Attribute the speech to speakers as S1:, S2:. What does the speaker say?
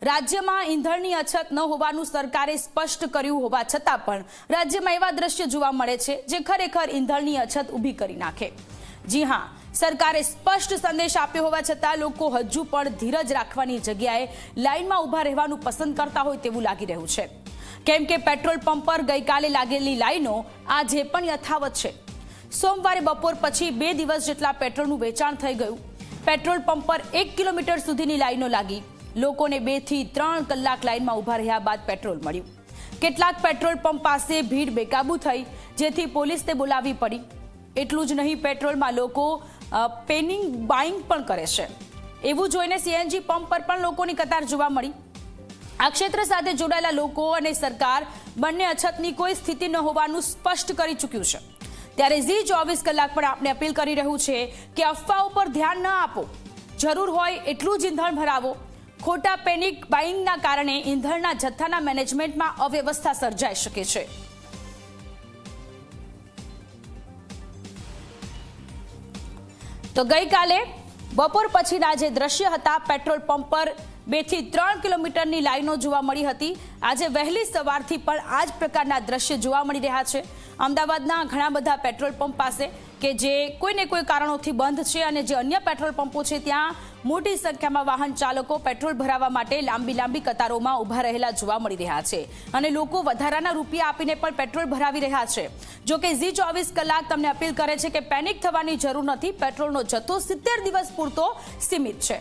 S1: રાજ્યમાં ઈંધણની અછત ન હોવાનું સરકારે સ્પષ્ટ કર્યું હોવા છતાં પણ રાજ્યમાં એવા દ્રશ્ય જોવા મળે છે જે ખરેખર ઈંધણની અછત ઊભી કરી નાખે। જી હા, સરકારે સ્પષ્ટ સંદેશ આપ્યો હોવા છતાં લોકો હજુ પણ ધીરજ રાખવાની જગ્યાએ લાઇનમાં ઊભા રહેવાનું પસંદ કરતા હોય તેવું લાગી રહ્યું છે, કેમ કે પેટ્રોલ પંપ પર ગઈકાલે લાગેલી લાઈનો આજે પણ યથાવત છે। સોમવારે બપોર પછી 2 દિવસ જેટલા પેટ્રોલનું વેચાણ થઈ ગયું। પેટ્રોલ પંપ પર 1 કિલોમીટર સુધીની લાઈનો લાગી। લોકોને 2 થી 3 કલાક લાઈનમાં ઊભા રહ્યા બાદ પેટ્રોલ મળ્યું। કેટલાક પેટ્રોલ પંપ પાસે ભીડ બેકાબુ થઈ, જેથી પોલીસને બોલાવવી પડી। એટલું જ નહીં, પેટ્રોલમાં લોકો પેનિંગ બાઇંગ પણ કરે છે। એવું જોઈને સીએનજી પંપ પર પણ લોકોની કતાર જોવા મળી। આ ક્ષેત્ર સાથે જોડાયેલા લોકો અને સરકાર બંને અછતની કોઈ સ્થિતિ ન હોવાનું સ્પષ્ટ કરી ચૂક્યું છે। ત્યારે ઝી 24 કલાક પણ આપણે અપીલ કરી રહ્યું છે કે અફવાઓ પર ધ્યાન ન આપો। જરૂર હોય એટલું જ ઈંધણ ભરાવો। ખોટા પેનિક બાઇંગના કારણે ઈંધણના જથ્થાના મેનેજમેન્ટમાં અવ્યવસ્થા સર્જાઈ શકે છે। તો ગઈકાલે બપોર પછીના જે દ્રશ્ય હતા, પેટ્રોલ પંપ પર 2 થી 3 કિલોમીટરની લાઈનો જોવા મળી હતી। આજે વહેલી સવારથી પણ આ જ પ્રકારના દ્રશ્ય જોવા મળી રહ્યા છે। અમદાવાદના ઘણા બધા પેટ્રોલ પંપ પાસે કે જે કોઈને કોઈ કારણોથી બંધ છે અને જે અન્ય પેટ્રોલ પંપો છે ત્યાં મોટી સંખ્યામાં વાહન ચાલકો પેટ્રોલ ભરાવવા માટે લાંબી કતારોમાં ઊભા રહેલા જોવા મળી રહ્યા છે અને લોકો વધારાના રૂપિયા આપીને પણ પેટ્રોલ ભરાવી રહ્યા છે। જો કે ઝી 24 કલાક તમને અપીલ કરે છે કે પેનિક થવાની જરૂર નથી। પેટ્રોલનો જથ્થો 70 દિવસ પૂરતો સીમિત છે।